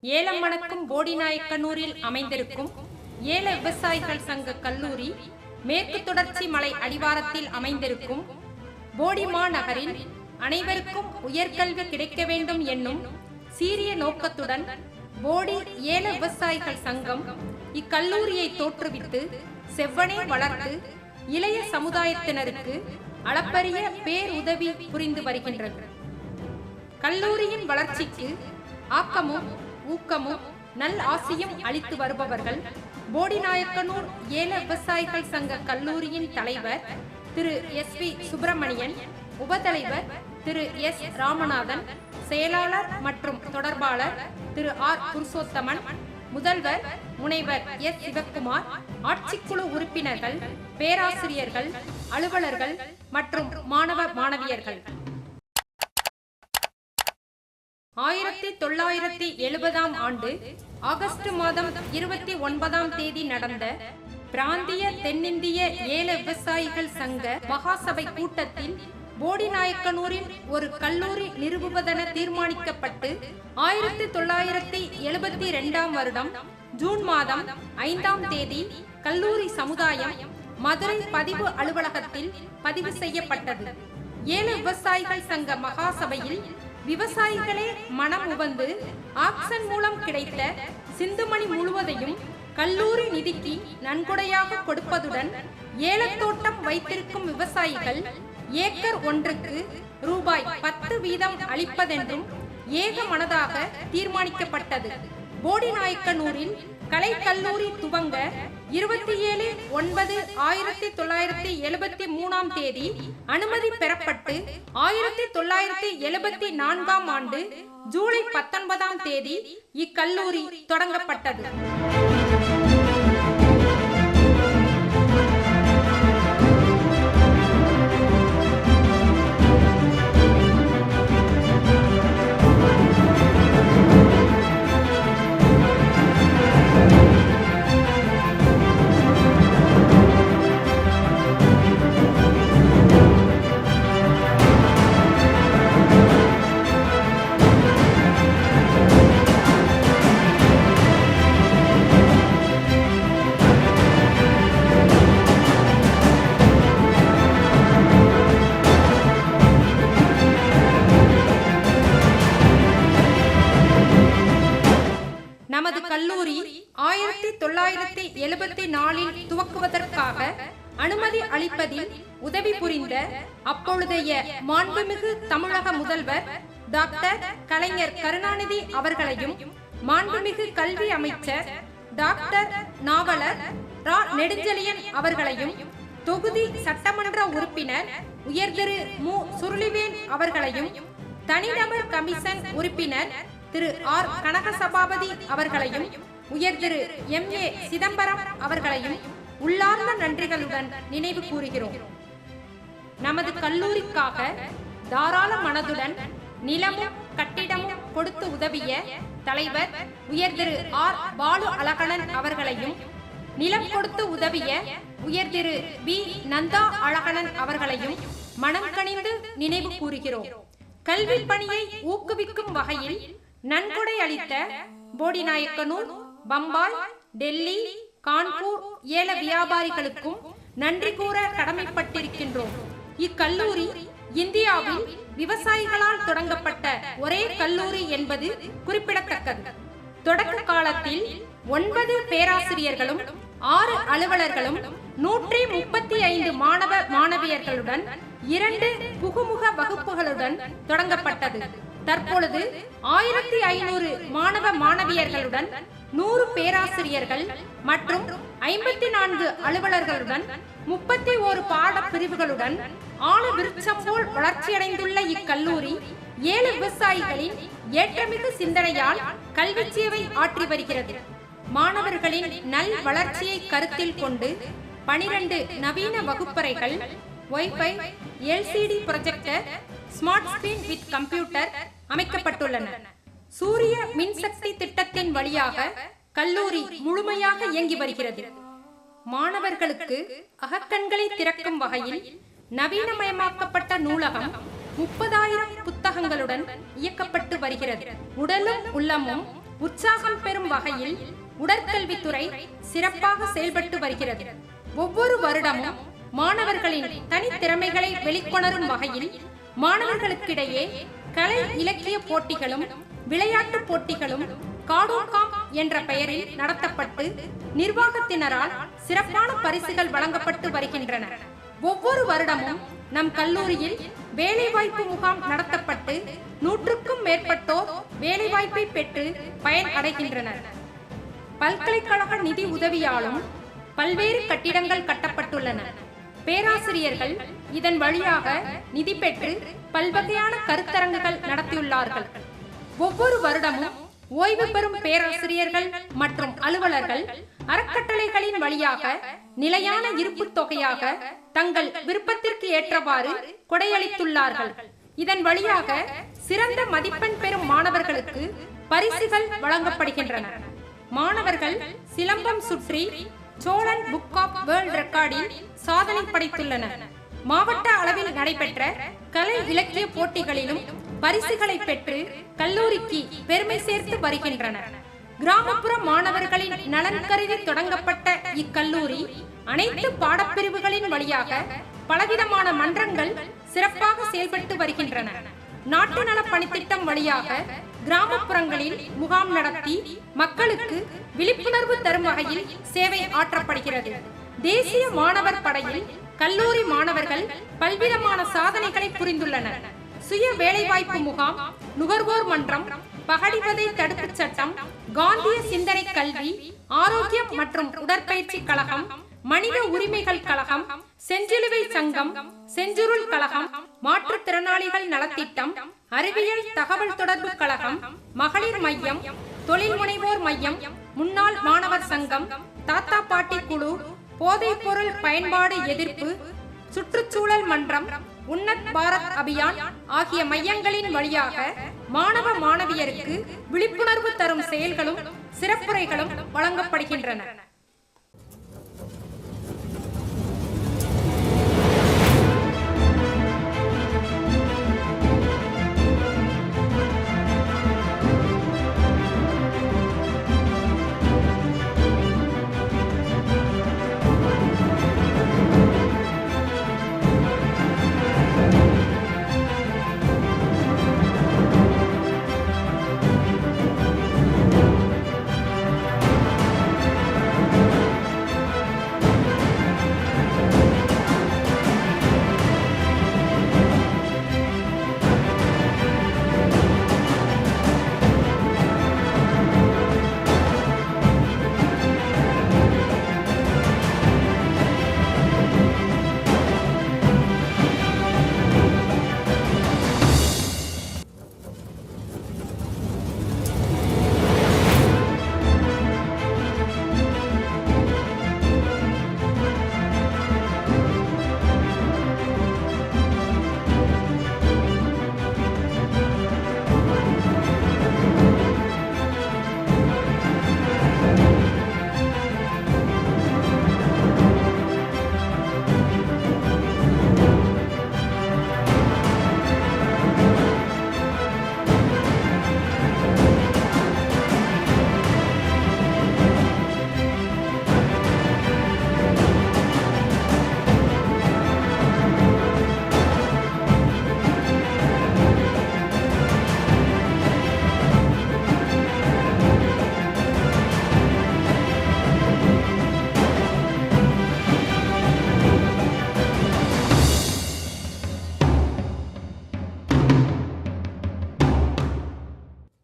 ஏலம் மணக்கும் போடிநாயக்கனூரில் அமைந்திருக்கும் ஏல விவசாயிகள் சங்க கல்லூரி மேற்கு தொடர்ச்சி மலை அடிவாரத்தில் அமைந்திருக்கும் போடிமா நகரில் அனைவருக்கும் உயர்கல்வி கிடைக்க வேண்டும் என்னும் சீரிய நோக்கத்துடன் போடி ஏல விவசாயிகள் சங்கம் இக்கல்லூரியை தோற்றுவித்து செவ்வனே வளர்த்து இளைய சமுதாயத்தினருக்கு அளப்பரிய பேருதவி புரிந்து வருகின்றது. கல்லூரியின் வளர்ச்சிக்கு ஆக்கமும் ஊக்கமும் நல் ஆசியும் அளித்து வருபவர்கள் போடிநாயக்கனூர் ஏல விவசாயிகள் சங்க கல்லூரியின் தலைவர் திரு எஸ்.வி. சுப்பிரமணியன், உபதலைவர் திரு எஸ். ராமநாதன், செயலாளர் மற்றும் தொடர்பாளர் திரு ஆர். புருஷோத்தமன், முதல்வர் முனைவர் எஸ். சிவக்குமார், ஆட்சிக்குழு உறுப்பினர்கள், பேராசிரியர்கள், அலுவலர்கள் மற்றும் மாணவ மாணவியர்கள். 1970 ஆண்டு ஆகஸ்ட் மாதம் 29ஆம் தேதி நடந்த பிராந்திய தென்னிந்திய ஏல விவசாயிகள் சங்க மகாசபை கூட்டத்தில் போடிநாயக்கனூரில் ஒரு கல்லூரி நிறுவுவதென தீர்மானிக்கப்பட்டு 1972ஆம் வருடம் ஜூன் மாதம் 5ஆம் தேதி கல்லூரி சமுதாயம் மதுரை பதிவு அலுவலகத்தில் பதிவு செய்யப்பட்டது. ஏல விவசாயிகள் சங்க மகாசபையில் விவசாயிகளே மனம் உவந்து ஆக்சன் மூலம் கிடைத்த சிந்துமணி முழுவதையும் கல்லூரி நிதிக்கு நன்கொடையாக கொடுப்பதுடன் ஏலத்தோட்டம் வைத்திருக்கும் விவசாயிகள் ஏக்கர் ஒன்றுக்கு ரூபாய் 10 வீதம் அளிப்பதென்றும் ஏக மனதாக தீர்மானிக்கப்பட்டது. போடிநாயக்கனூரில் கலை கல்லூரி துவங்க 27/9/1973ஆம் தேதி அனுமதி பெறப்பட்டு 1974ஆம் ஆண்டு ஜூலை 19ஆம் தேதி இக்கல்லூரி தொடங்கப்பட்டது. நமது கல்லூரி 1974இல் துவக்குவதற்காக அனுமதி அளிப்பதில் உதவி புரிந்த அப்பொழுதைய மாண்புமிகு தமிழக முதல்வர் டாக்டர் கலைஞர் கருணாநிதி அவர்களையும், மாண்புமிகு கல்வி அமைச்சர் டாக்டர் நாவலர் ரா. நெடுஞ்செழியன் அவர்களையும், தொகுதி சட்டமன்ற உறுப்பினர் உயர்திரு மு. சுருளிவேல் அவர்களையும், தனிநபர் கமிஷன் உறுப்பினர் திரு ஆர். கனகசபாபதி அவர்களையும், உயர்திரு எம்.ஏ. சிதம்பரம் அவர்களையும் உள்ளார்ந்த நன்றிகளுடன் நினைவு கூறுகிறோம். நமது கல்லூரிக்காக தாராள மனதுடன் நிலமும் கட்டிடமும் கொடுத்து உதவிய தலைவர் உயர்திரு ஆர். பாலு அழகணன் அவர்களையும், நிலம் கொடுத்து உதவிய உயர்திரு பி. நந்தா அழகணன் அவர்களையும் மனம் கனிந்து நினைவு கூறுகிறோம். கல்வி பணியை ஊக்குவிக்கும் வகையில் நன்கொடை அளித்த போடிநாயக்கனூர், பம்பாய், டெல்லி, கான்பூர் ஏல வியாபாரிகளுக்கும் நன்றி கூற கடமைப்பட்டிருக்கின்றோம். இக்கல்லூரி இந்தியாவில் விவசாயிகளால் தொடங்கப்பட்ட ஒரே கல்லூரி என்பது குறிப்பிடத்தக்கது. தொடக்க காலத்தில் 9 பேராசிரியர்களும் 6 அலுவலர்களும் 135 மாணவ மாணவியர்களுடன் 2 புகுமுக வகுப்புகளுடன் தொடங்கப்பட்டது. தற்பொழுது 1500 மாணவ மாணவியர்களுடன் 100 பேராசிரியர்கள் மற்றும் 54 அலுவலர்களுடன் 31 பாட பிரிவுகளுடன் ஆளு விருட்சம் போல் வளர்ச்சியடைந்துள்ள இக்கல்லூரி ஏழு விவசாயிகளின் ஏற்றமிகு சிந்தனையால் கல்வி சேவை ஆற்றி வருகிறது. மாணவர்களின் நல் வளர்ச்சியை கருத்தில் கொண்டு 12 நவீன வகுப்பறைகள், wifi, LCD projector, smart screen with computer அமைக்கப்பட்டுள்ளன. சூரிய மின்சக்தி திட்டத்தின் வழியாக கல்லூரி முழுமையாக இயங்கி வருகிறது. மாணவர்களுக்கு அகக்கண்களை திறக்கும் வகையில் நவீனமயமாக்கப்பட்ட நூலகம் 30,000 புத்தகங்களுடன் இயக்கப்பட்டு வருகிறது. உடலும் உள்ளமும் உற்சாகம் பெறும் வகையில் உடற்கல்வித்துறை சிறப்பாக செயல்பட்டு வருகிறது. ஒவ்வொரு வருடமும் மாணவர்களின் தனித்திறமைகளை வெளிக்கொணரும் வகையில் மாணவர்களுக்கிடையே கலை இலக்கிய போட்டிகளும் விளையாட்டு போட்டிகளும் காடோகாம் என்ற பெயரில் நடத்தப்பட்டு நிர்வாகத்தினரால் சிறப்பான பரிசுகள் வழங்கப்பட்டு வருகின்றன. ஒவ்வொரு வருடமும் நம் கல்லூரியில் வேலைவாய்ப்பு முகாம் நடத்தப்பட்டு 100க்கும் மேற்பட்டோர் வேலைவாய்ப்பை பெற்று பயன் அடைகின்றனர். பல்கலைக்கழக நிதி உதவியாலும் பல்வேறு கட்டிடங்கள் கட்டப்பட்டுள்ளன. பேராசிரியர்கள் இதன் வழியாக நிதி பெற்று பல்வகையான கருத்தரங்குகள் நடத்தியுள்ளார்கள். ஒவ்வொரு வருடமும் ஓய்வு பெறும் பேராசிரியர்கள் மற்றும் அலுவலர்கள் அறக்கட்டளைகளின் வழியாக நிலையான இருப்பு தொகையாக தங்கள் விருப்பத்திற்கு ஏற்றவாறு கொடையளித்துள்ளார்கள். இதன் வழியாக சிறந்த மதிப்பெண் பெறும் மாணவர்களுக்கு பரிசுகள் வழங்கப்படுகின்றன. மாணவர்கள் சிலம்பம் சுற்றி சோழன் புக் ஆஃப் வேர்ல்ட் ரெக்கார்டில் சாதனை படைத்துள்ளனர். மாவட்ட அளவில் நடைபெற்ற கலை இலக்கிய போட்டிகளிலும் பரிசுகளை பெற்று கல்லூரிக்கு பெருமை சேர்த்து வருகின்றனர். கிராமப்புற மாணவர்களின் நலன் கருதி தொடங்கப்பட்ட இக்கல்லூரி அனைத்து பாடப்பிரிவுகளின் வழியாக பலவிதமான மன்றங்கள் சிறப்பாக செயல்பட்டு வருகின்றன. நாட்டு நல பணித்திட்டம் வழியாக கிராமப்புறங்களில் முகாம் நடத்தி மக்களுக்கு விழிப்புணர்வு தரும் வகையில் சேவை ஆற்றப்படுகிறது. தேசிய மாணவர் படையில் கல்லூரி மாணவர்கள் பல்விதமான சாதனைகளை புரிந்துள்ளனர். சுய வேலைவாய்ப்பு முகாம், நுகர்வோர் மன்றம், பகடிவதை தடுப்பு சட்டம், காந்திய சிந்தனை கல்வி, ஆரோக்கியம் மற்றும் உடற்பயிற்சி கழகம், மனித உரிமைகள் கழகம், செஞ்சிலுவை சங்கம், செஞ்சுருள் கழகம், மாற்றுத்திறனாளிகள் நலத்திட்டம், அறிவியல் தகவல் தொடர்பு கழகம், மகளிர் மையம், தொழில் முனைவோர் மையம், முன்னாள் மாணவர் சங்கம், தாத்தா பாட்டி குழு, போதைப் பொருள் பயன்பாடு எதிர்ப்பு, சுற்றுச்சூழல் மன்றம், உன்னத் பாரத் அபியான் ஆகிய மையங்களின் வழியாக மாணவ மாணவியருக்கு விழிப்புணர்வு தரும் செயல்களும் சிறப்புரைகளும் வழங்கப்படுகின்றன.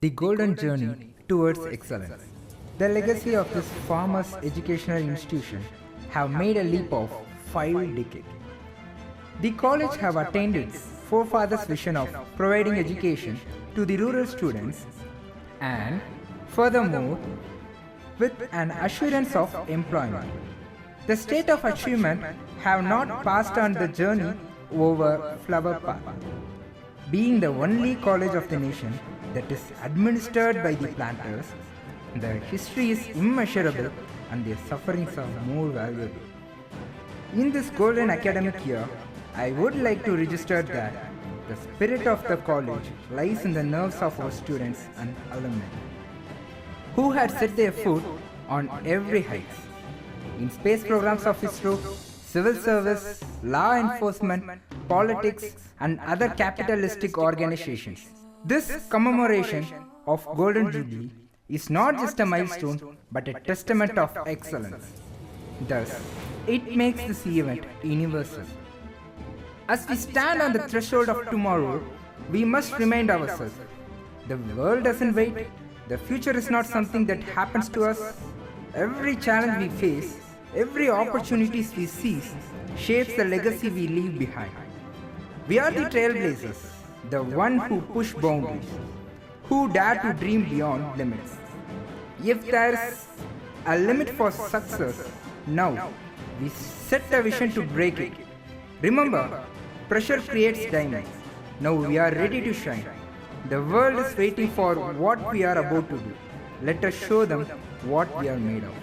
The Golden Journey Towards Excellence. The legacy of this farmers' educational institution have made a leap of 5 decades. The college have attained its forefathers' vision of providing education to the rural students and furthermore with an assurance of employment. The state of achievement have not passed on the journey over flower path. Being the only college of the nation that is administered by the planters, their history is immeasurable and their sufferings are more valuable. In this golden academic year, I would like to register that the spirit of the college lies in the nerves of our students and alumni. who had set their foot on every height. In space programs of ISRO, civil service, law enforcement, politics, and other capitalistic organizations. This commemoration of Golden Jubilee is not just a milestone but a testament of excellence. Thus, it makes this event universal. As we stand on the threshold of tomorrow, we must remind ourselves, the world doesn't wait, the future is not something that happens to us. Every challenge we face, every opportunity we seize, shapes the legacy we leave behind. We are the trailblazers, the one who push boundaries, who dare to dream beyond limits. If there is a limit for success, now we set a vision to break it. Remember, pressure creates diamonds. Now we are ready to shine. The world is waiting for what we are about to do. Let us show them what we are made of.